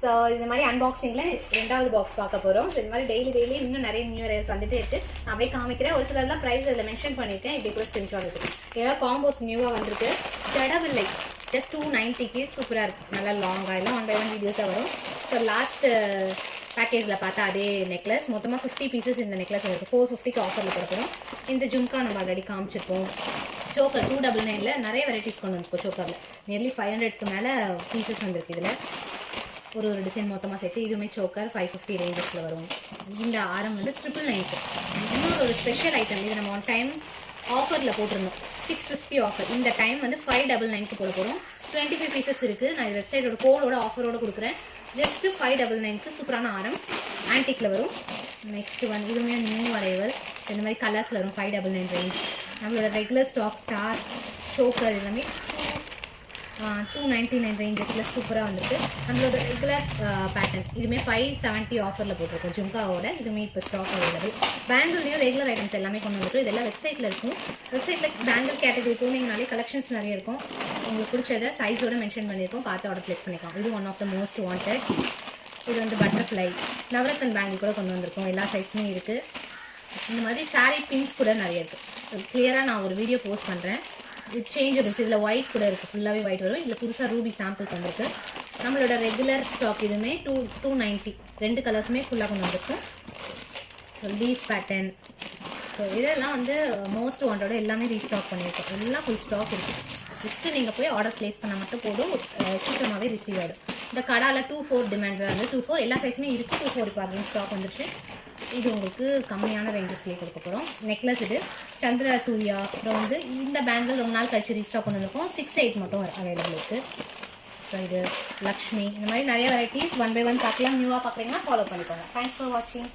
So இந்த மாதிரி அன்பாக்சிங்கில் ரெண்டாவது பாக்ஸ் பார்க்க போகிறோம். ஸோ இந்த மாதிரி டெய்லி இன்னும் நிறைய நியூ இயர்ஸ் வந்துட்டு இருக்குது. நான் அப்படியே காமிக்கிறேன். ஒரு சிலர்லாம் ப்ரைஸ் இதில் மென்ஷன் பண்ணியிருக்கேன். இப்படி கூட ஸ்கிரீன்ஷாட் இருக்குது. இதெல்லாம் காம்போஸ் நியூவாக வந்திருக்கு. ஜடவில்லை ஜஸ்ட் 290க்கு சூப்பராக இருக்குது. நல்லா லாங்காக எல்லாம் 1 by 1 வீடியோஸாக வரும். ஸோ லாஸ்ட் பேக்கேஜில் பார்த்தா அதே நெக்லஸ் மொத்தமாக 50 பீசஸ் இந்த நெக்லஸ் இருக்குது. 450க்கு ஆஃபரில் கொடுக்குறோம். இந்த ஜும்கா நம்ம ஆல்ரெடி காமிச்சிருப்போம். சோக்கர் 299ல் நிறைய வெரைட்டிஸ் கொண்டு வந்துருக்கோம். சோக்கரில் நியர்லி 500க்கு மேலே பீசஸ் வந்துருக்கு. இதில் ஒரு டிசைன் மொத்தமாக சேர்த்து இதுவுமே சோக்கர் 550 ரேஞ்சஸில் வரும். இந்த ஆரம் வந்து 999. இன்னொரு ஒரு ஸ்பெஷல் ஐட்டம் இது நம்ம ஒன் டைம் ஆஃபரில் போட்டிருந்தோம். 650 ஆஃபர். இந்த டைம் வந்து 599க்கு போட போகிறோம். 25 பீசஸ் இருக்குது. நான் இது வெப்சைட்டோட கோடோட ஆஃபரோடு கொடுக்குறேன். ஜஸ்ட்டு 599க்கு சூப்பரான ஆரம் ஆன்டிக்கில் வரும். நெக்ஸ்ட்டு வந்து இதுவுமே நியூ அரைவல். இந்த மாதிரி கலர்ஸில் வரும். 599 ரேஞ்ச். நம்மளோட ரெகுலர் ஸ்டாக் ஸ்டார் சோக்கர் எல்லாமே 299 ரேஞ்சஸில் சூப்பராக வந்துருக்கு. நம்மளோட ரெகுலர் பேட்டர்ன் இதுவுமே 570 ஆஃபரில் போட்டிருக்கோம். ஜும்காவோட இதுவுமே இப்போ ஸ்டாக் அவைலபிள். பேங்கிள்லேயும் ரெகுலர் ஐட்டம்ஸ் எல்லாமே கொண்டு வந்துருக்கும். இதெல்லாம் வெப்சைட்டில் இருக்கும். வெப்சைட்டில் பேங்கிள் கேட்டகரி போனீங்கனாலே கலெக்ஷன்ஸ் நிறைய இருக்கும். உங்களுக்கு பிடிச்சதை சைஸோடு மென்ஷன் பண்ணியிருக்கோம். பார்த்து ஆர்டர் ப்ளேஸ் பண்ணிக்கலாம். இது one of the most wanted. இது வந்து பட்டர்ஃப்ளை நவரத்தன் பேங்கிள் கூட கொண்டு வந்திருக்கோம். எல்லா சைஸுமே இருக்குது. இந்த மாதிரி சாரீ பின்ஸ் கூட நிறைய இருக்குது. கிளியராக நான் ஒரு வீடியோ போஸ்ட் பண்ணுறேன். இது சேஞ்சபிள்ஸ். இதில் ஒயிட் கூட இருக்குது. ஃபுல்லாகவே ஒயிட் வரும். இதில் புதுசாக ரூபி சாம்பிள் வந்துருக்கு. நம்மளோட ரெகுலர் ஸ்டாக் இதுவுமே 290 2 கலர்ஸுமே ஃபுல்லாக கொண்டு வந்திருக்கும். So leaf pattern. ஸோ இதெல்லாம் வந்து மோஸ்ட் வாண்டோட எல்லாமே ரீஸ்டாக் பண்ணியிருக்கோம். எல்லாம் ஃபுல் ஸ்டாக் இருக்குது. ஜஸ்ட்டு நீங்கள் போய் ஆர்டர் ப்ளேஸ் பண்ணால் மட்டும் போதும். சீக்கிரமாகவே ரிசீவ் ஆகிடும். இந்த கடாவில் 24 டிமாண்ட் வந்து 24 எல்லா சைஸுமே இருக்குது. 24 இப்போ அகைன் ஸ்டாக் வந்துருச்சு. இது உங்களுக்கு கம்மியான ரேஞ்சஸ்லேயே கொடுக்க போகிறோம். நெக்லஸ் இது சந்திர சூர்யா. அப்புறம் வந்து இந்த பேங்கிள் ரொம்ப நாள் கழிச்சு ரீஸ்டாக் பண்ணிருக்கோம். 6-8 மட்டும் அவைலபிள் இருக்குது. ஸோ இது லக்ஷ்மி. இந்த மாதிரி நிறைய வெரைட்டிஸ் 1 by 1 பார்க்கலாம். நியூவாக பார்க்குறீங்கன்னா ஃபாலோ பண்ணிக்கோங்க. தேங்க்ஸ் ஃபார் வாட்சிங்.